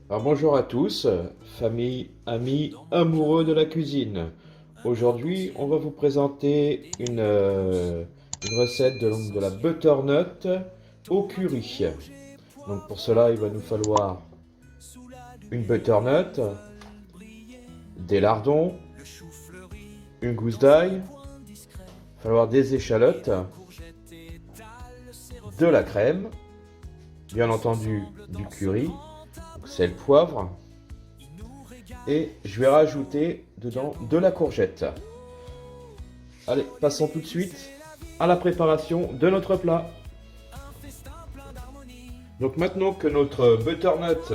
Alors bonjour à tous, famille, amis, amoureux de la cuisine. Aujourd'hui, on va vous présenter une recette de la butternut au curry. Donc pour cela, il va nous falloir une butternut, des lardons, une gousse d'ail, il va falloir des échalotes, de la crème, bien entendu du curry, donc sel, poivre, et je vais rajouter dedans de la courgette. Allez, passons tout de suite à la préparation de notre plat. Donc maintenant que notre butternut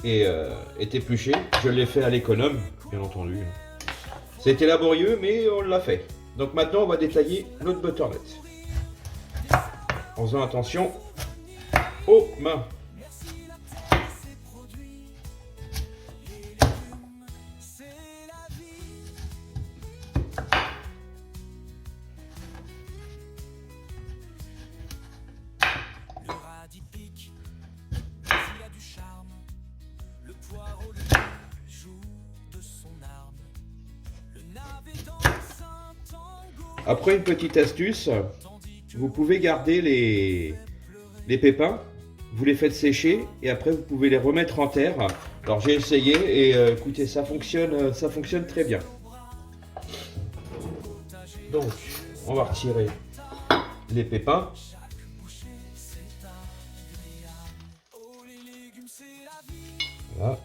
est épluché, je l'ai fait à l'économe, bien entendu. C'était laborieux, mais on l'a fait. Donc maintenant, on va détailler notre butternut. En faisant attention aux mains. Après, une petite astuce, vous pouvez garder les pépins, vous les faites sécher et après vous pouvez les remettre en terre. Alors j'ai essayé et écoutez, ça fonctionne très bien. Donc, on va retirer les pépins. Voilà.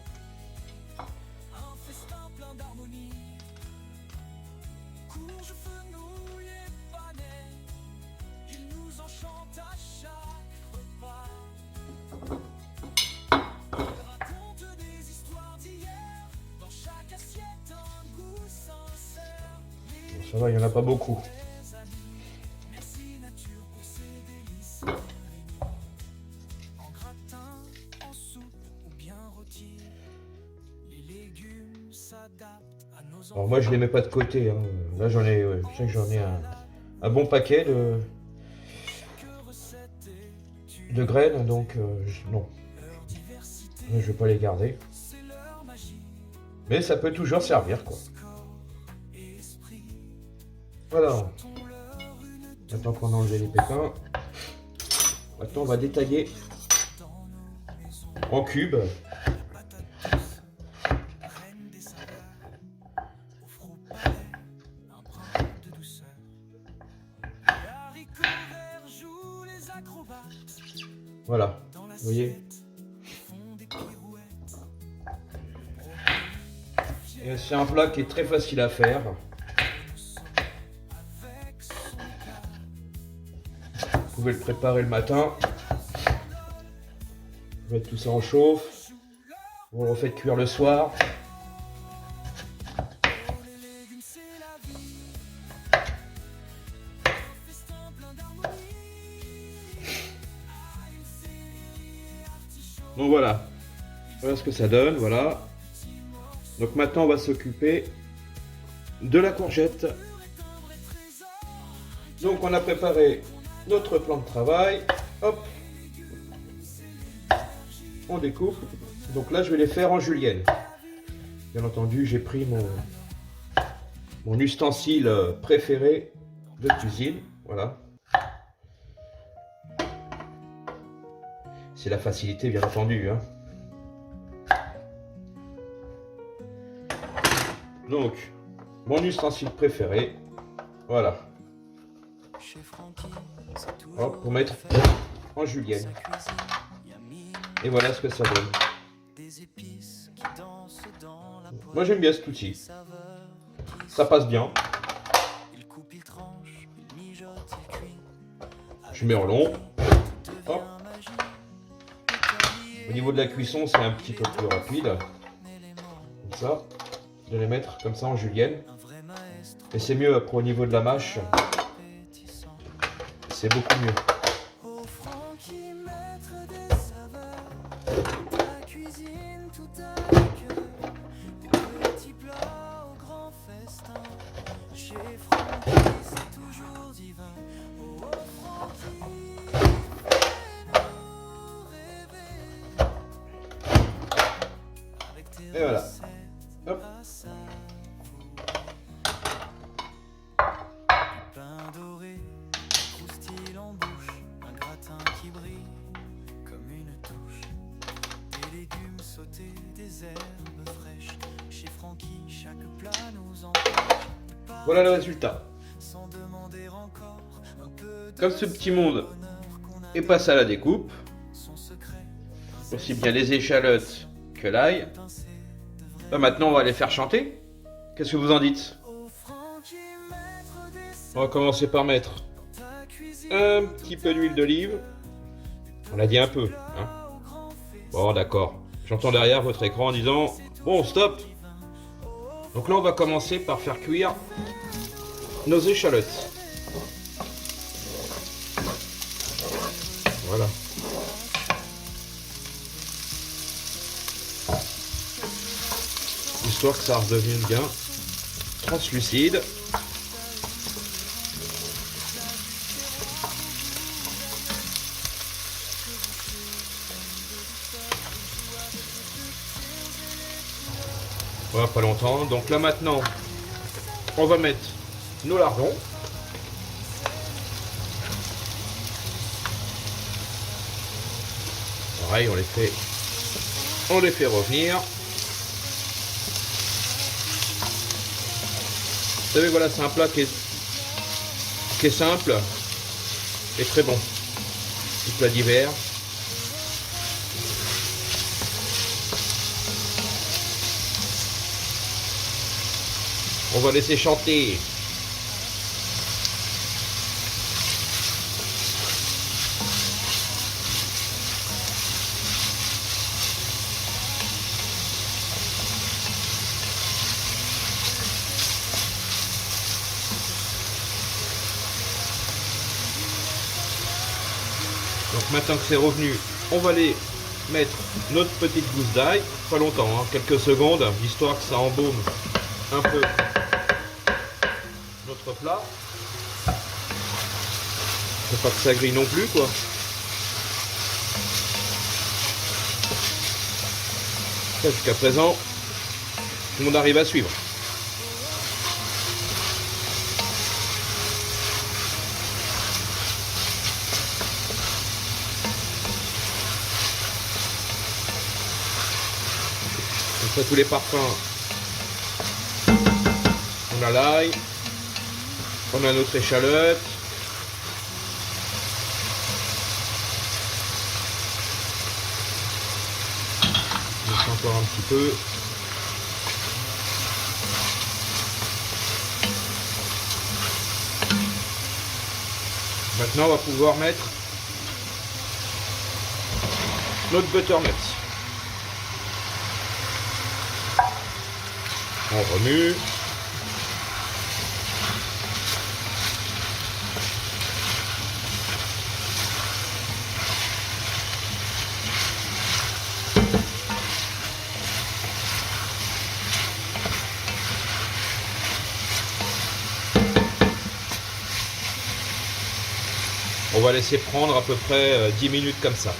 Ça va, il n'y en a pas beaucoup. Alors moi je les mets pas de côté, hein. Là j'en ai, je sais que j'en ai un bon paquet de graines, donc non, je vais pas les garder. Mais ça peut toujours servir quoi. Voilà. Maintenant qu'on a enlevé les pépins, maintenant on va détailler en cubes. Voilà, vous voyez. Et c'est un plat qui est très facile à faire. Vous pouvez le préparer le matin. Vous mettez tout ça en chauffe. Vous le refaites cuire le soir. Donc voilà. Voilà ce que ça donne, voilà. Donc maintenant on va s'occuper de la courgette. Donc on a préparé notre plan de travail. Hop. On découpe. Donc là je vais les faire en julienne. Bien entendu j'ai pris mon ustensile préféré de cuisine. Voilà. C'est la facilité bien entendu, hein. Donc, mon ustensile préféré, voilà. Hop, pour mettre en julienne. Et voilà ce que ça donne. Moi j'aime bien cet outil. Ça passe bien. Je mets en long. Hop. Au niveau de la cuisson, c'est un petit peu plus rapide. Comme ça. De les mettre comme ça en julienne. Et c'est mieux après au niveau de la mâche. C'est beaucoup mieux. Et voilà. Hop. Pain doré, croustille en bouche, un gratin qui brille comme une touche. Des légumes sautés, des herbes fraîches. Chez Francky, chaque plat nous empêche. Voilà le résultat. Sans demander encore un peu de Comme ce petit monde est passé à la découpe, son secret. aussi bien les échalotes que l'ail, maintenant on va les faire chanter. Qu'est-ce que vous en dites? Au Francky, maître des On va commencer par mettre ta cuisine. un petit peu d'huile d'olive. On l'a dit un peu, hein. Bon, d'accord. J'entends derrière votre écran en disant « Bon, stop !» Donc là, on va commencer par faire cuire nos échalotes. Voilà. Histoire que ça redevienne bien translucide. Voilà, pas longtemps. Donc là maintenant, on va mettre nos lardons. Pareil, on les fait revenir. Vous savez, voilà, c'est un plat qui est simple et très bon. Petit plat d'hiver. On va laisser chanter. Donc maintenant que c'est revenu, on va aller mettre notre petite gousse d'ail. Pas longtemps, hein, quelques secondes, histoire que ça embaume un peu notre plat. Faut pas que ça grille non plus, quoi. Ça, jusqu'à présent, tout le monde arrive à suivre. Comme ça, tous les parfums. On a l'ail, on a notre échalote. On met encore un petit peu. Maintenant, on va pouvoir mettre notre butternut. On remue. On va laisser prendre à peu près 10 minutes comme ça.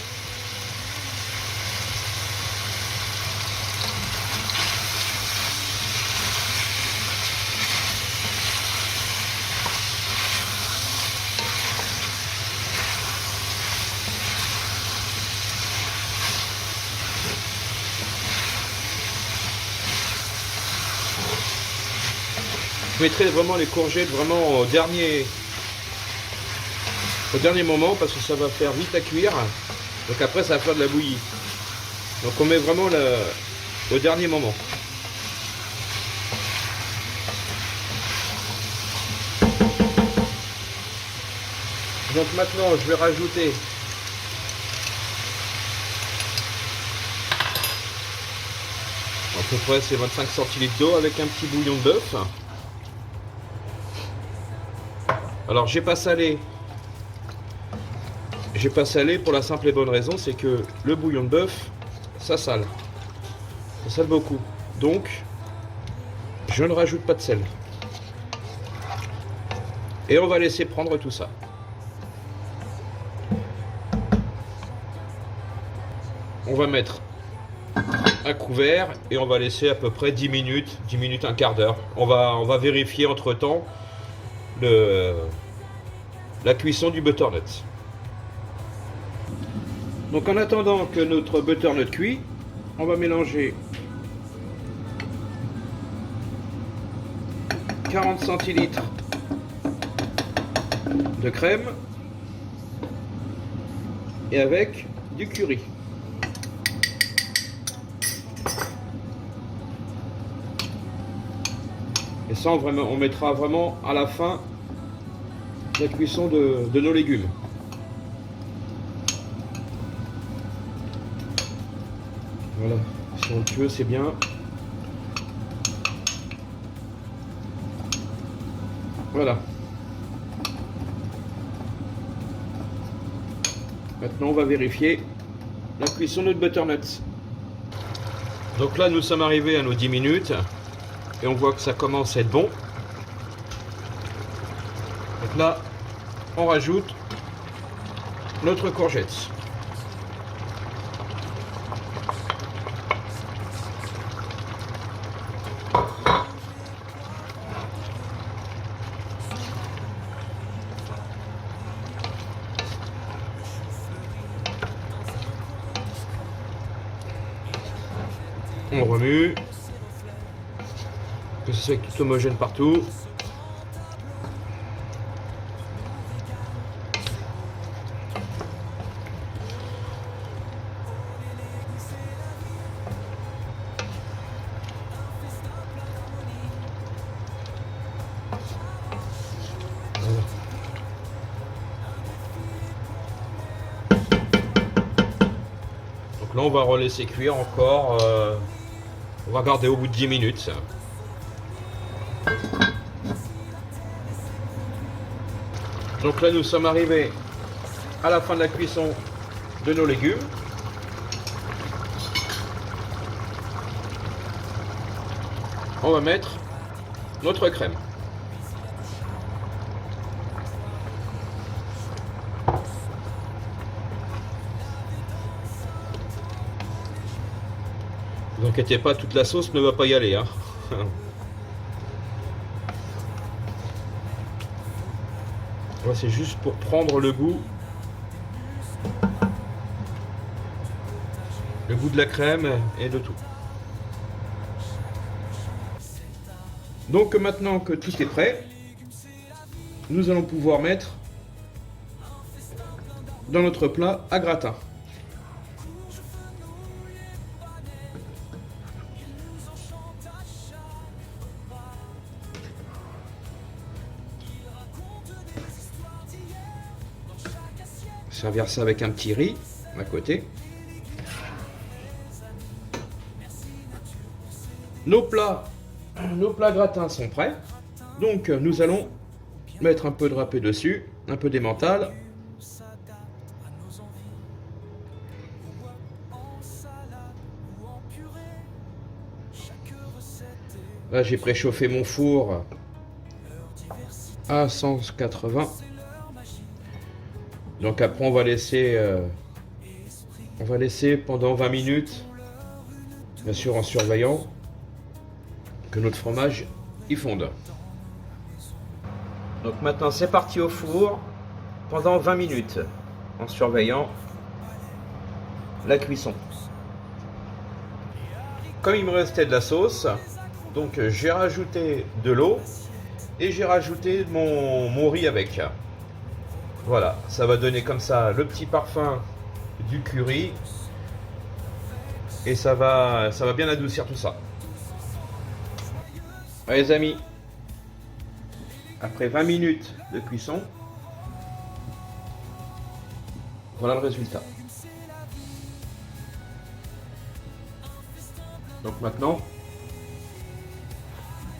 Je mettrai vraiment les courgettes vraiment au dernier moment parce que ça va faire vite à cuire. Donc après ça va faire de la bouillie. Donc on met vraiment au dernier moment. Donc maintenant je vais rajouter à peu près c'est 25 centilitres d'eau avec un petit bouillon de bœuf. Alors j'ai pas salé. J'ai pas salé pour la simple et bonne raison, c'est que le bouillon de bœuf, ça sale. Ça sale beaucoup. Donc, je ne rajoute pas de sel. Et on va laisser prendre tout ça. On va mettre à couvert et on va laisser à peu près 10 minutes, un quart d'heure. On va vérifier entre temps la cuisson du butternut. Donc en attendant que notre butternut cuit, on va mélanger 40 centilitres de crème et avec du curry. Et ça, on mettra vraiment à la fin la cuisson de nos légumes. Voilà, si on le peut, c'est bien. Voilà. Maintenant, on va vérifier la cuisson de notre butternut. Donc là, nous sommes arrivés à nos 10 minutes et on voit que ça commence à être bon. Donc là, on rajoute notre courgette. On remue, que ce soit tout homogène partout. Voilà. Donc là on va relaisser cuire encore. On va garder au bout de 10 minutes. Donc là nous sommes arrivés à la fin de la cuisson de nos légumes. On va mettre notre crème. Ne vous inquiétez pas, toute la sauce ne va pas y aller, hein. Ouais, c'est juste pour prendre le goût de la crème et de tout. Donc maintenant que tout est prêt, nous allons pouvoir mettre dans notre plat à gratin. Servir ça avec un petit riz à côté. Nos plats gratins sont prêts. Donc nous allons mettre un peu de râpé dessus, un peu d'emmental. Là j'ai préchauffé mon four à 180. Donc après on va laisser pendant 20 minutes, bien sûr en surveillant que notre fromage y fonde. Donc maintenant c'est parti au four pendant 20 minutes en surveillant la cuisson. Comme il me restait de la sauce, donc j'ai rajouté de l'eau et j'ai rajouté mon riz avec. Voilà, ça va donner comme ça le petit parfum du curry et ça va bien adoucir tout ça. Ouais, les amis, après 20 minutes de cuisson, voilà le résultat. Donc maintenant,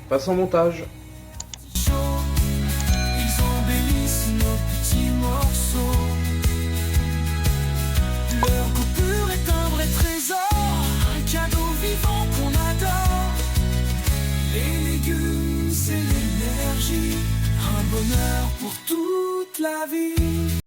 passe au montage.